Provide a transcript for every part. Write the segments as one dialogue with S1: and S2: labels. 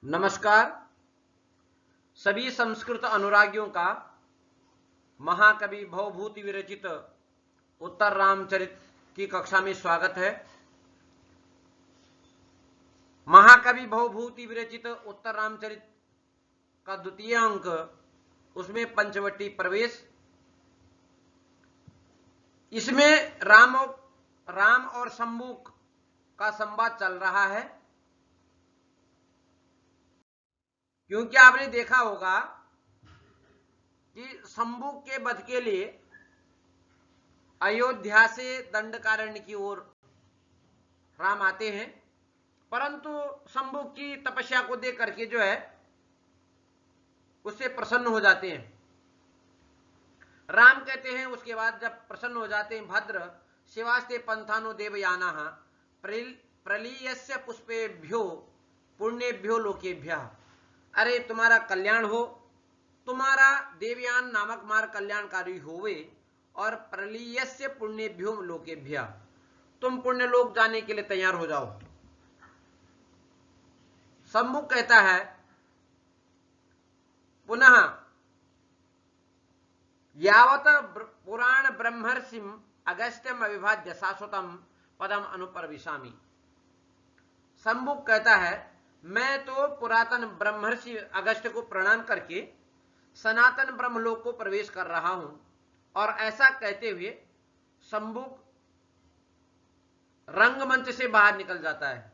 S1: नमस्कार। सभी संस्कृत अनुरागियों का महाकवि भवभूति विरचित उत्तर रामचरित की कक्षा में स्वागत है। महाकवि भवभूति विरचित उत्तर रामचरित का द्वितीय अंक, उसमें पंचवटी प्रवेश। इसमें राम और शंबुक का संवाद चल रहा है, क्योंकि आपने देखा होगा कि शंबुक के वध के लिए अयोध्या से दंडकारण्य की ओर राम आते हैं, परंतु शंबुक की तपस्या को देख करके जो है उससे प्रसन्न हो जाते हैं। राम कहते हैं, उसके बाद जब प्रसन्न हो जाते हैं, भद्र शिवास्ते पंथानो देवयाना प्रलीयस्य पुष्पेभ्यो पुण्येभ्यो लोकेभ्यः। अरे तुम्हारा कल्याण हो, तुम्हारा देवयान नामक मार्ग कल्याणकारी होवे, और प्रलीयस्य पुण्येभ्यो लोकेभ्यः, तुम पुण्य लोक जाने के लिए तैयार हो जाओ। शंबुक कहता है पुनः, यावत पुराण ब्रह्मर्षिम अगस्त्यम अविभाज्य शाश्वतम पदम अनुप्रविशामि। शंबुक कहता है, मैं तो पुरातन ब्रह्मर्षि अगस्त्य को प्रणाम करके सनातन ब्रह्मलोक को प्रवेश कर रहा हूं। और ऐसा कहते हुए शंबुक रंगमंच से बाहर निकल जाता है।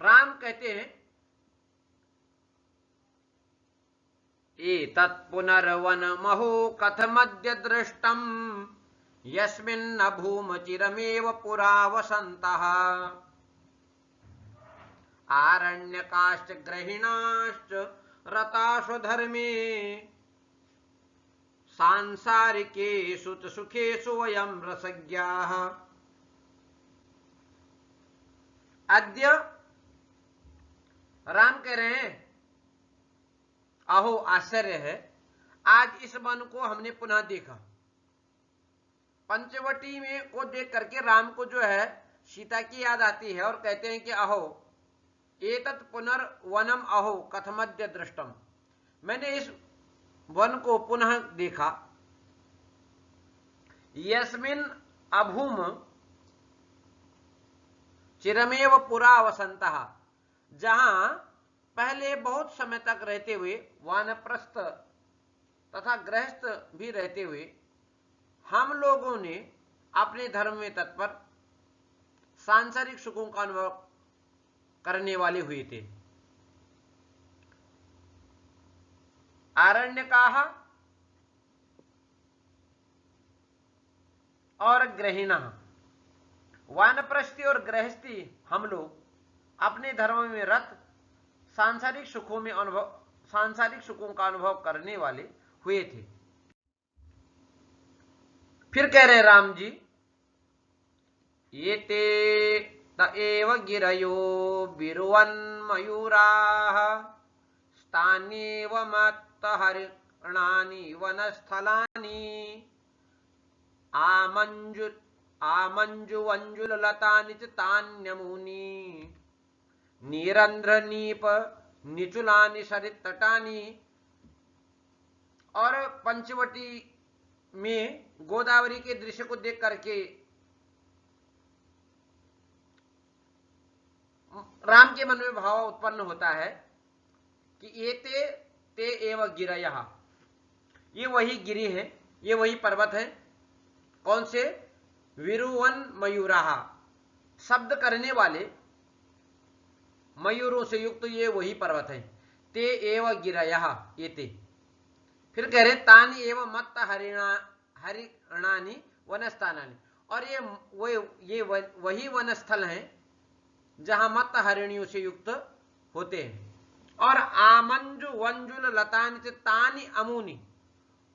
S1: राम कहते हैं, एतत् पुनर्वन महो कथमद्य दृष्टम यस्मिन्न भूम चिरमेव पुरा वसन्तः आरण्यकाश्च ग्रहिणाश्च रताश्व धर्मे सांसारिकेषु सुखेषु वयं रसज्ञाः। अद्य राम कह रहे हैं, अहो आश्चर्य है, आज इस वन को हमने पुनः देखा। पंचवटी में को देख करके राम को जो है सीता की याद आती है, और कहते हैं कि अहो एतत् पुनर्वनम अहो कथमद्य दृष्टम, मैंने इस वन को पुनः देखा। यस्मिन् अभूम चिरमेव पुरा वसन्तः, जहां पहले बहुत समय तक रहते हुए वानप्रस्थ तथा गृहस्थ भी रहते हुए हम लोगों ने अपने धर्म में तत्पर सांसारिक सुखों का अनुभव करने वाले हुए थे। आरण्यकाः और ग्रहिणः, वानप्रस्थी और गृहस्थी हम लोग अपने धर्म में रत सांसारिक सुखों का अनुभव करने वाले हुए थे। फिर कह रहे राम जी, ये ते त एव गिरयो बिरुवन्मयूराः स्थानेव मत्तहरिणानि वनस्थलानि आमञ्जुवञ्जुललतानि च तान्यमूनि नीरन्ध्रनीप निचुलानि सरितटानि। और पंचवटी में गोदावरी के दृश्य को देख करके राम के मन में भाव उत्पन्न होता है कि ये ते एव गिरयः, ये वही गिरी है, ये वही पर्वत है। कौन से? विरुवन मयूराः, शब्द करने वाले मयूरों से युक्त ये वही पर्वत है। ते एव गिरयः, ये ते। फिर कह रहे तानि एव मत्त हरिणानि वनस्थानानि, और ये वही वनस्थल हैं जहां मत्त हरिणियों से युक्त होते हैं। और आमंजु वंजुल लतानि च तानि अमूनि,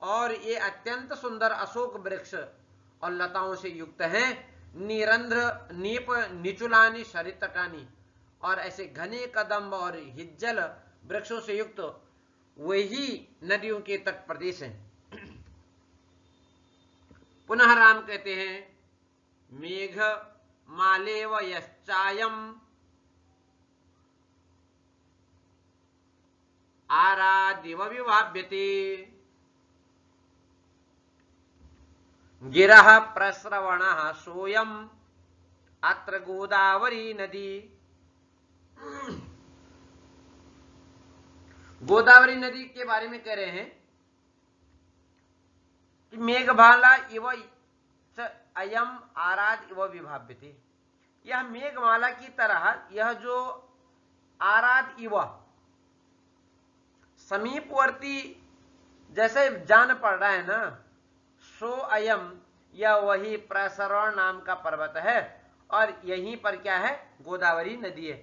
S1: और ये अत्यंत सुंदर अशोक वृक्ष और लताओं से युक्त हैं। निरंध्र नीप निचुलानि सरितटानि, और ऐसे घने कदम्ब और हिज्जल वृक्षों से युक्त वही नदियों के तट प्रदेश हैं। पुनः राम कहते हैं, मेघ मालेव यश्चायम आरादिव विभाव्यते। गिरः प्रस्रवणः सोऽयम् अत्र गोदावरी नदी। गोदावरी नदी के बारे में कह रहे हैं कि मेघमाला इव अयम आराद इव विभाव्यते। यह मेघमाला की तरह यह जो आराद इव समीपवर्ती जैसे जान पड़ रहा है ना, सो अयम यह वही प्रसरण नाम का पर्वत है और यहीं पर क्या है, गोदावरी नदी है।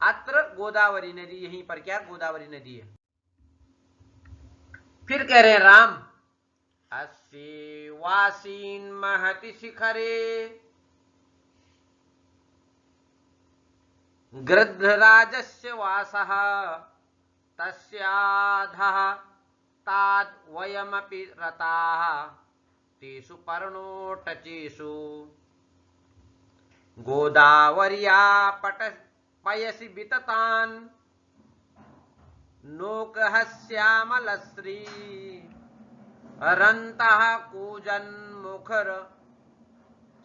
S1: अत्र गोदावरी नदी, यहीं पर क्या गोदावरी नदी है। फिर कह रहे हैं राम, अस्ये वासीन महति शिखरे गृध्रराजस्य वासः तस्याधः ताद् वयमपि रताः तेषु पर्णोटचेषु गोदावर्या पयसि विततान् नौकः श्यामलश्री रन्तः कूजन्मुखर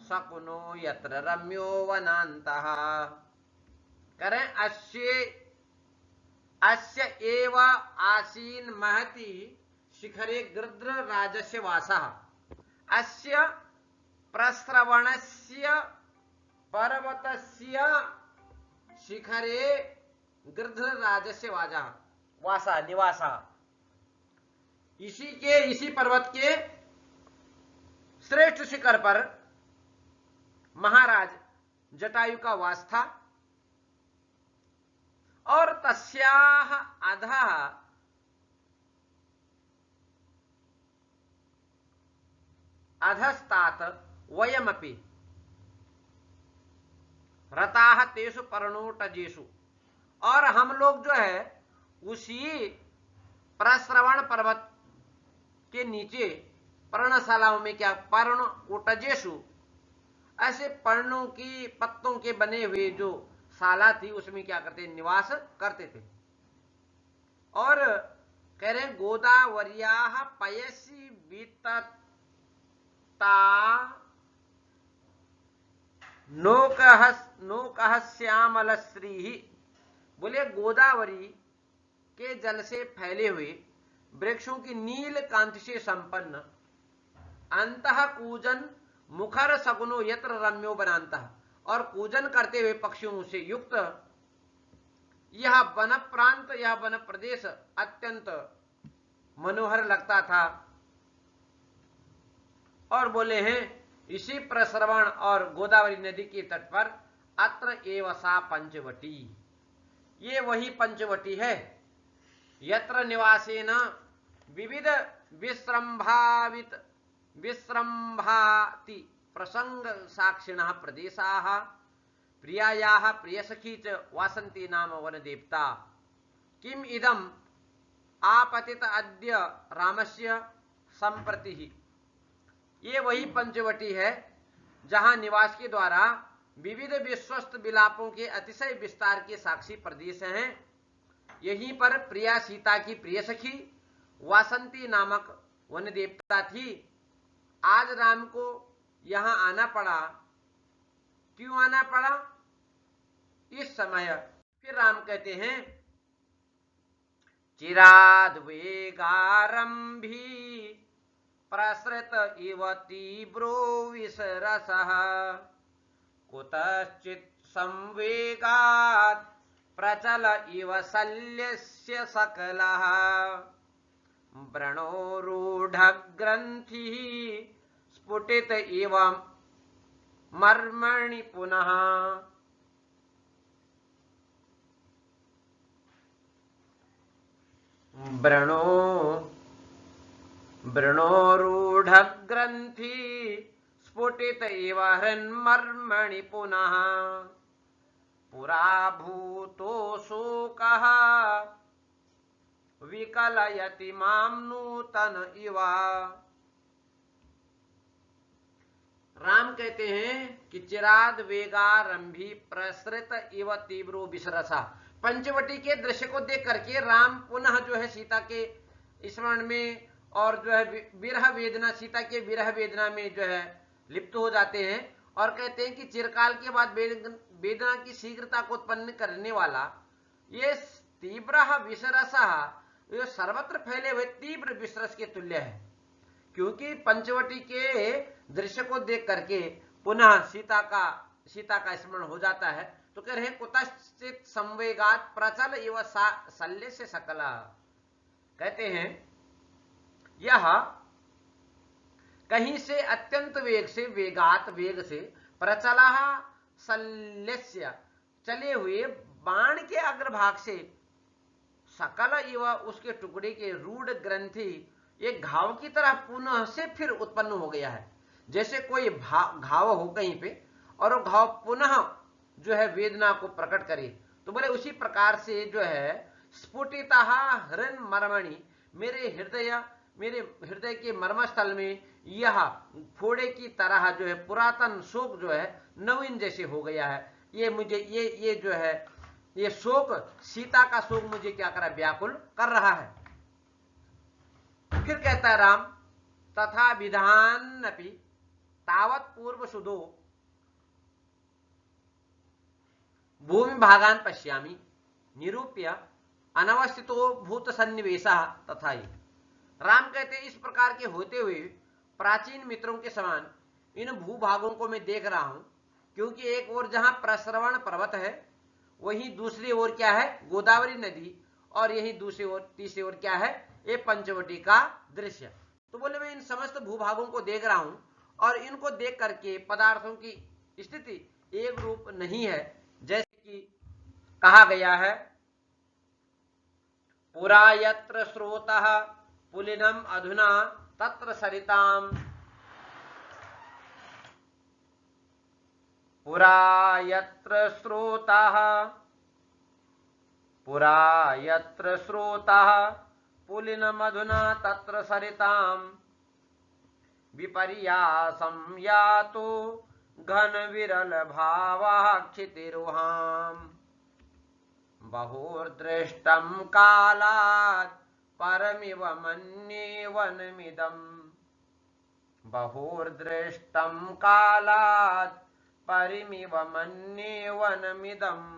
S1: शकुनो यत्र रम्यो वनान्तः। करें अस्य एव आसीन महति शिखरे गृध्र राजस्य वासः। अस्य प्रस्रवणस्य पर्वतस्य शिखरे गृध्र राजस्य वासः निवासः। इसी पर्वत के श्रेष्ठ शिखर पर महाराज जटायु का वास था। और तस्याः अधः अधस्तात वयमपि रताः तेषु पर्णोटजेषु। और हम लोग जो है उसी प्रस्रवण पर्वत के नीचे पर्णशालाओं में क्या पर्णोटजेषु, ऐसे पर्णों की पत्तों के बने हुए जो शाला थी उसमें क्या करते, निवास करते थे। और कह रहे हैं गोदावर्याः पयसि वितता नौकः श्यामलश्री। बोले गोदावरी के जल से फैले हुए वृक्षों की नील कांति से संपन्न अंतः कूजन मुखर सगुनो यत्र रम्यो वनान्तः। और कूजन करते हुए पक्षियों से युक्त यह वन प्रांत, यह वन प्रदेश अत्यंत मनोहर लगता था। और बोले हैं इसी प्रस्रवण और गोदावरी नदी के तट पर अत्र एव सा पंचवटी, ये वही पंचवटी है। यत्र निवासेन विविध विश्रम्भाति प्रसंग साक्षिणः प्रदेशाः प्रियायाः प्रियसखी च वासन्ती नाम वनदेवता। किम इदम आपतित अद्य रामस्य संप्रति। ये वही पंचवटी है जहां निवास के द्वारा विविध विश्वस्त विलापों के अतिशय विस्तार के साक्षी प्रदेश हैं। यहीं पर प्रिया सीता की प्रिय सखी वासंती नामक वन देवता थी। आज राम को यहां आना पड़ा। क्यों आना पड़ा इस समय? फिर राम कहते हैं चिराद वेगारंभी प्रसृत इव तीव्रो विसरसः कुतश्चित् संवेगात् प्रचल इव शल्यस्य सकलः व्रणोरूढ ग्रंथिः स्फुटित इव मर्मणि पुनः। व्रणोरूढ ग्रंथि स्फुटित इव हृन्मर्मणि पुनः पुरा भूतो शोकः विकलयति मां नूतन इवा। राम कहते हैं कि चिराद वेगारंभी प्रसृत इव तीव्रो विसरसा। पंचवटी के दृश्य को देख करके राम पुनः जो है सीता के स्मरण में और जो है विरह वेदना, सीता के विरह वेदना में जो है लिप्त हो जाते हैं और कहते हैं कि चिरकाल के बाद वेदना की शीघ्रता को उत्पन्न करने वाला ये तीव्र विषरस ये सर्वत्र फैले हुए तीव्र विषरस के तुल्य है। क्योंकि पंचवटी के दृश्य को देख करके पुनः सीता का स्मरण हो जाता है, तो कह रहे कुतश्चित संवेगात प्रचल एवं शल्य से सकला। कहते हैं यह कहीं से अत्यंत वेग से वेग से प्रचला शल्यस्य चले हुए बाण के अग्रभाग से सकल एवं उसके टुकड़े के रूढ़ ग्रंथि एक घाव की तरह पुनः से फिर उत्पन्न हो गया है। जैसे कोई घाव हो कहीं पे और वो घाव पुनः जो है वेदना को प्रकट करे, तो बोले उसी प्रकार से जो है स्फुटिता हृन मर्मणि मेरे हृदय के मर्मस्थल में यह फोड़े की तरह जो है पुरातन शोक जो है नवीन जैसे हो गया है। ये मुझे ये जो है ये शोक, सीता का शोक मुझे क्या कर रहा है, व्याकुल कर रहा है। फिर कहता है राम तथा विधानपि तावत पूर्व सुदो भूमि भागान पश्यामि निरूप्य अनवस्थितो भूत सन्निवेशः तथा ही। राम कहते इस प्रकार के होते हुए प्राचीन मित्रों के समान इन भूभागों को मैं देख रहा हूं, क्योंकि एक ओर जहां प्रश्रवण पर्वत है वहीं दूसरी ओर क्या है गोदावरी नदी, और यही दूसरी ओर तीसरी ओर क्या है ये पंचवटी का दृश्य। तो बोले मैं इन समस्त भूभागों को देख रहा हूं और इनको देख करके पदार्थों की स्थिति एक रूप नहीं है, जैसे कि कहा गया है पुरा यत्र स्रोतः पुलिनम अधुना तत्र सरिताम, पुरा यत्र स्रोतः पुलिनम अधुना तत्र सरिताम विपर्यासं यातो घन विरल भावः क्षितिरुहाम बहुर्दृष्टं कालात् परमिव मन्ये वनमिदम्, बहुर्दृष्टं कालात् परिमिव मन्ये वनमिदम्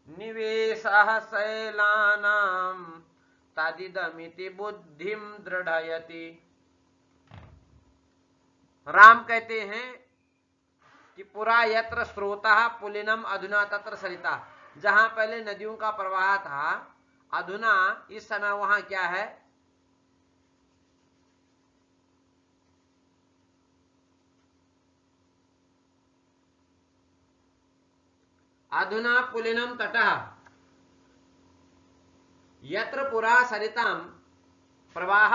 S1: निवेशः शैलानां तदिदमिति बुद्धिं दृढ़यति। राम कहते हैं कि पुरा यत्र स्रोतः पुलिनम अधुना तत्र सरिता, जहां पहले नदियों का प्रवाह था अधुना इस समय वहां क्या है अधुना पुलिनम तटः यत्र पुरा सरिताम प्रवाह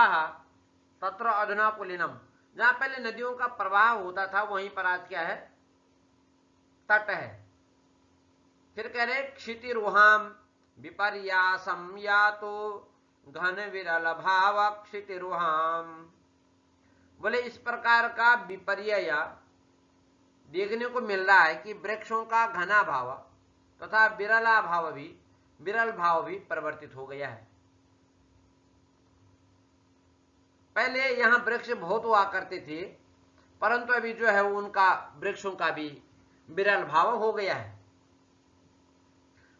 S1: तत्र अधुना पुलिनम, जहां पहले नदियों का प्रवाह होता था वहीं पर आज क्या है तट है। फिर कह रहे क्षितिरुहाम विपर्यासम यातो घन विरल भाव क्षितिरुहाम। बोले इस प्रकार का विपर्य देखने को मिल रहा है कि वृक्षों का घना भाव तथा विरल भाव भी परिवर्तित हो गया है। पहले यहां वृक्ष बहुत हुआ करते थे, परंतु अभी जो है उनका वृक्षों का भी विरल भाव हो गया है।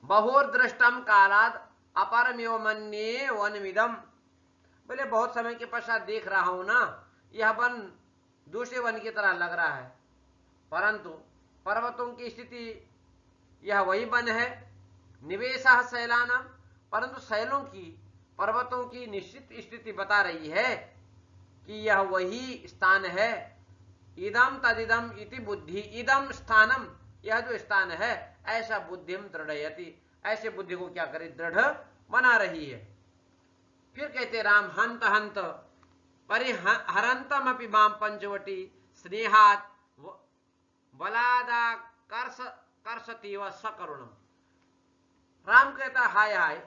S1: बहुर्दृष्टम कालाद अपरमेव मन्ये वनमिदम, बोले बहुत समय के पश्चात देख रहा हूं ना, यह वन दूसरे वन की तरह लग रहा है, परंतु पर्वतों की स्थिति यह वही वन है। निवेशः शैलानाम, परंतु शैलों की पर्वतों की निश्चित स्थिति बता रही है कि यह वही स्थान है। इदम तदिदम इति बुद्धि, इदम स्थानम, यह जो स्थान है ऐसा बुद्धिम दृढ़यति, ऐसे बुद्धि को क्या करे दृढ़ बना रही है। फिर कहते राम हंत हंत परिहरंतम अपि माम पंचवटी स्नेहात बलादा कर्षति व सकरुणम। राम कहता हाय हाय,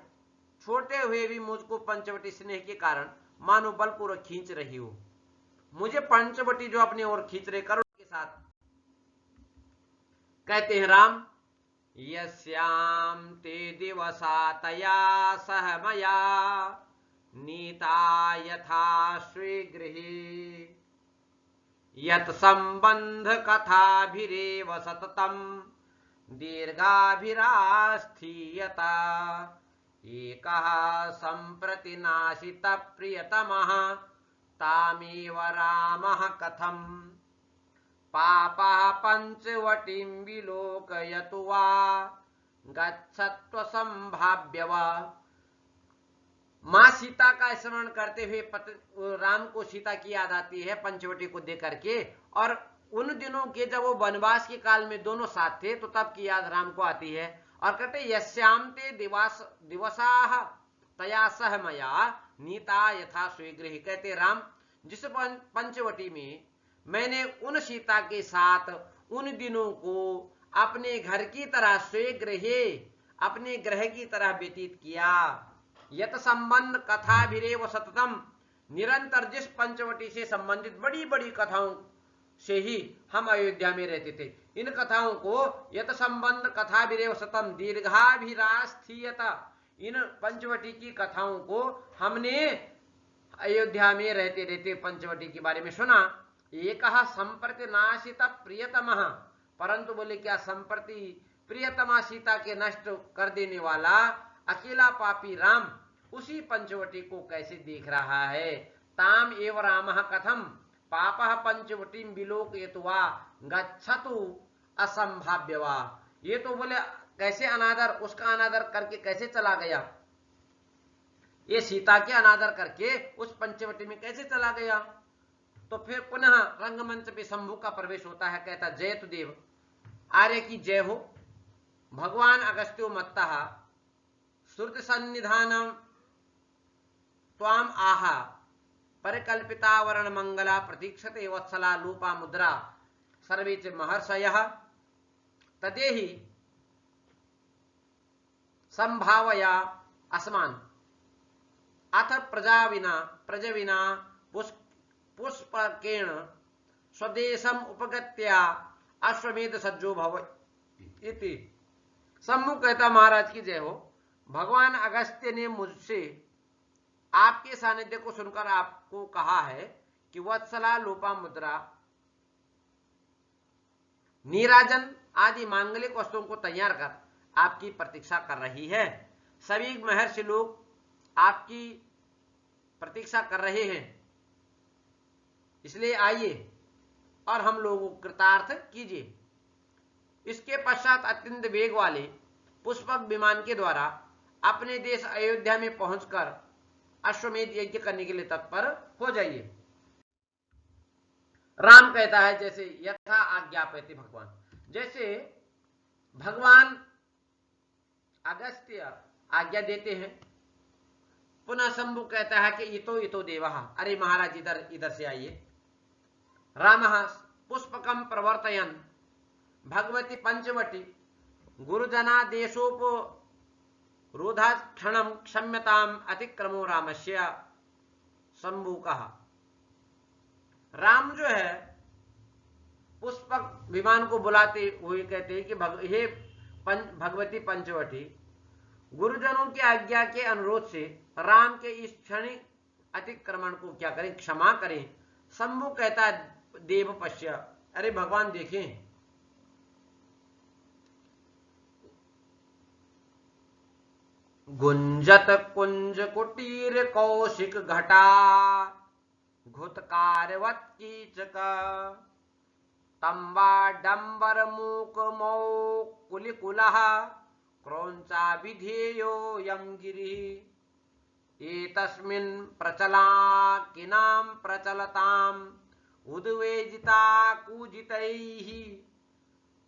S1: छोड़ते हुए भी मुझको पंचवटी स्नेह के कारण मानो बलपूर्वक खींच रही हो। मुझे पंचवटी जो अपनी ओर खींच रहे करुण के साथ। कहते हैं राम यस्यां ते दिवसा तया सह मया नीता यथा स्वीगृहे यत् संबंध कथाभिरेव सततं दीर्घाभिरास्थीयता एकः सम्प्रति नाशित प्रियतमः तामेव रामः कथम् पापः पंचवटीं विलोकयतु वा गच्छत्वसंभाव्य वा। मां सीता का स्मरण करते हुए राम को सीता की याद आती है पंचवटी को देख करके, और उन दिनों के जब वो वनवास के काल में दोनों साथ थे तो तब की याद राम को आती है। और कहते यस्याम ते दिवसाः तया सह मया नीता यथा स्वीगृहे, कहते राम जिस पंचवटी में मैंने उन सीता के साथ उन दिनों को अपने घर की तरह स्वीगृहे अपने ग्रह की तरह व्यतीत किया। यत संबंध कथा भिरेव सततम, निरंतर जिस पंचवटी से संबंधित बड़ी बड़ी कथाओं से ही हम अयोध्या में रहते थे, इन कथाओं को यत संबंध कथा भिरेव सततम दीर्घाभिरास्थीयता, इन पंचवटी की कथाओं को हमने अयोध्या में रहते रहते पंचवटी के बारे में सुना। एक संप्रति नाशित प्रियतमः, परंतु बोले क्या संप्रति प्रियतमा सीता के नष्ट कर देने वाला अकेला पापी राम उसी पंचवटी को कैसे देख रहा है। ताम एव रामः कथम पापः पंचवटीं विलोकयतु वा गच्छतु असंभाव्य वा। ये तो बोले कैसे अनादर, उसका अनादर करके कैसे चला गया, ये सीता के अनादर करके उस पंचवटी में कैसे चला गया। तो फिर पुनः रंगमंच पे शंभु का प्रवेश होता है, कहता जयतु देव, आर्य की जय हो। भगवान अगस्त्यो मत्तः श्रुति सन्निधानम त्वाम आहा परिकल्पिता वर्ण मंगला प्रतीक्षते वत्सला लूपा मुद्रा सर्वे च महर्षयः तदेहि संभावया अस्मान् अथ प्रजविना पुष्पकेण स्वदेशम उपगत्या अश्वमेध सज्जो भव इति। शंभु कहता महाराज की जय हो, भगवान अगस्त्य ने मुझसे आपके सानिध्य को सुनकर आपको कहा है कि वत्सला लोपा मुद्रा नीराजन आदि मांगलिक वस्तुओं को तैयार कर आपकी प्रतीक्षा कर रही है। सभी महर्षि लोग आपकी प्रतीक्षा कर रहे हैं, इसलिए आइए और हम लोगों को कृतार्थ कीजिए। इसके पश्चात अत्यंत वेग वाले पुष्पक विमान के द्वारा अपने देश अयोध्या में पहुंचकर अश्वमेध यज्ञ करने के लिए तत्पर हो जाइए। राम कहता है जैसे यथा आज्ञापयति भगवान, जैसे भगवान अगस्त्य आज्ञा देते हैं। पुनः शंभु कहता है कि इतो देवः, अरे महाराज इधर इधर से आइए। रामः पुष्पकम प्रवर्तयन् भगवती पंचवटी गुरुजनादेशोपरोधाक्षणं क्षम्यताम् अतिक्रमो रामस्य। शंभु कहा, राम जो है पुष्पक विमान को बुलाते हुए कहते हैं कि हे भगवती पंचवटी, गुरुजनों की आज्ञा के अनुरोध से राम के इस क्षणिक अतिक्रमण को क्या करें, क्षमा करें। शंभु कहता है देव पश्य, अरे भगवान देखें। गुंजत कुंज कुटीर कौशिक घटा घुतकारवत कीचक तंबाडंबर मूक मौकुलिकुलः क्रौंचा विधेयो यम गिरि एतस्मिन् प्रचलाकिनां प्रचलताम् उद्वेजिता कूजितैः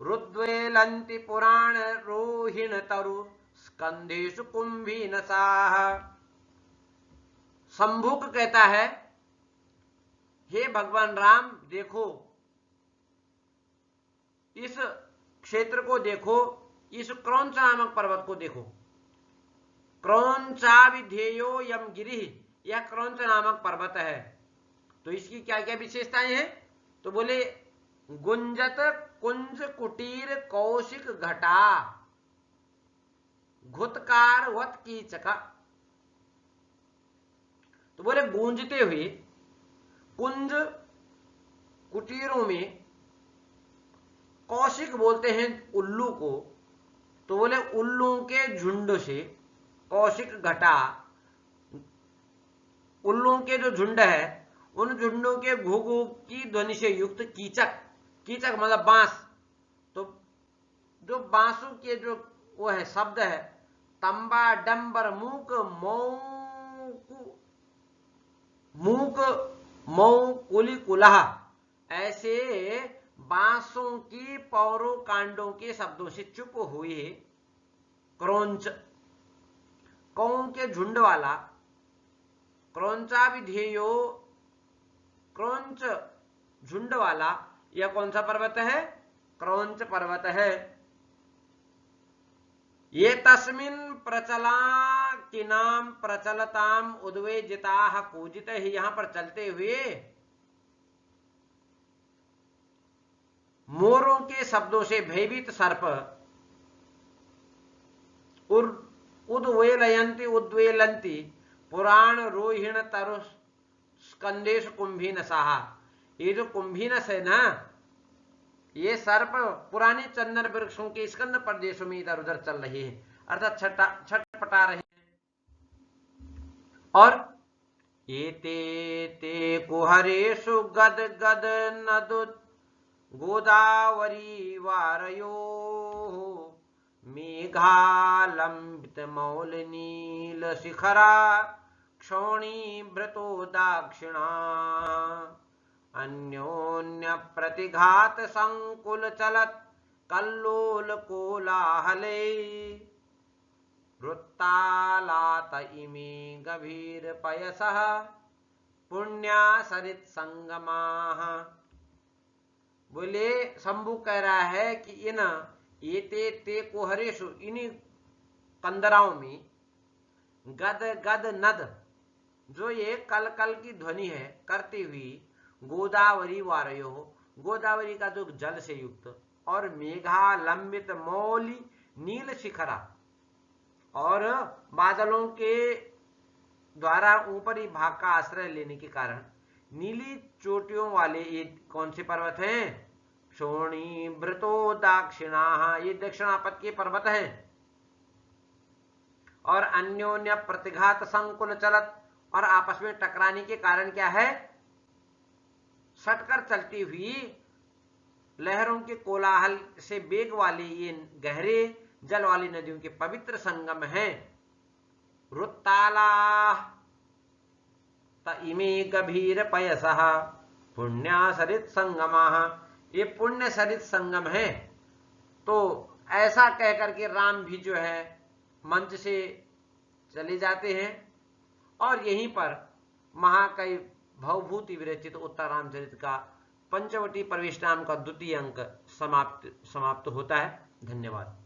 S1: रुद्वेलन्ति पुराण रोहिण तरु स्कंधेषु कुंभीनसाः। शंभुक कहता है, हे भगवान राम देखो, इस क्षेत्र को देखो, इस क्रौंच नामक पर्वत को देखो। क्रौंचा विधेयो यम गिरि, यह क्रौंच नामक पर्वत है। तो इसकी क्या क्या विशेषताएं हैं, तो बोले गुंजत कुंज कुटीर कौशिक घटा, घुतकार वत कीचका। तो बोले गूंजते हुए कुंज कुटीरों में, कौशिक बोलते हैं उल्लू को, तो बोले उल्लुओं के झुंड से, कौशिक घटा, उल्लुओं के जो झुंड है उन झुंडों के घू घू की ध्वनि से युक्त कीचक, कीचक मतलब बांस, तो जो बांसों के जो वो है शब्द है, तंबा डंबर मूक मूक मऊ कुली कुलाह, ऐसे बांसों की पौरों कांडों के शब्दों से चुप हुए क्रौंच, कौओं के झुंड वाला, क्रौंचा विधेयो, क्रौंच झुंड वाला, यह कौन सा पर्वत है? क्रौंच पर्वत है। ये तस्मिन् प्रचला कि नाम प्रचलताम उद्वेजिता कूजित ही, यहां पर चलते हुए मोरों के शब्दों से भयभीत सर्प उद्वेलयंती उद्वेलंती पुराण रोहिण तरु स्कंदेश कुंभीन साहा। ये जो कुंभीनस है ना, ये सर्प पुराने चंदन वृक्षों के स्कंद प्रदेशों में इधर उधर चल रहे हैं, अर्थात छटपटा रहे हैं। और ये ते कुहरेशु गद गद नदु गोदावरी वारयो मेघालंबित मौल नील शिखरा क्षोणी भृतो दाक्षिणा अन्योन्य प्रतिघात संकुल चलत कल्लोल कोलाहले वृत्तालात इमे गभीर पयसः पुण्या सरित संगमाः। बोले शंभु कह रहा है कि इन ये ते कुहरेशु, इन्हीं कंदराओं में, गद गद नद, जो ये कल कल की ध्वनि है करती हुई, गोदावरी वारयो, गोदावरी का जो जल से युक्त, और मेघा लंबित मौली नील शिखरा, और बादलों के द्वारा ऊपरी भाग का आश्रय लेने के कारण नीली चोटियों वाले ये कौन से पर्वत हैं? क्षोणी भृतो दाक्षिणा, ये दक्षिणापथ के पर्वत हैं। और अन्योन्य प्रतिघात संकुल चलत, और आपस में टकराने के कारण क्या है? सटकर चलती हुई लहरों के कोलाहल से वेग वाली ये गहरे जल वाली नदियों के पवित्र संगम हैं। वृत्ताला इमे गभीर पयसः पुण्या सरित संगमाः, ये पुण्य सरित संगम है। तो ऐसा कहकर के राम भी जो है मंच से चले जाते हैं, और यहीं पर महाकाव्य भवभूति विरचित उत्तर रामचरित का पंचवटी प्रवेश नाम का द्वितीय अंक समाप्त होता है। धन्यवाद।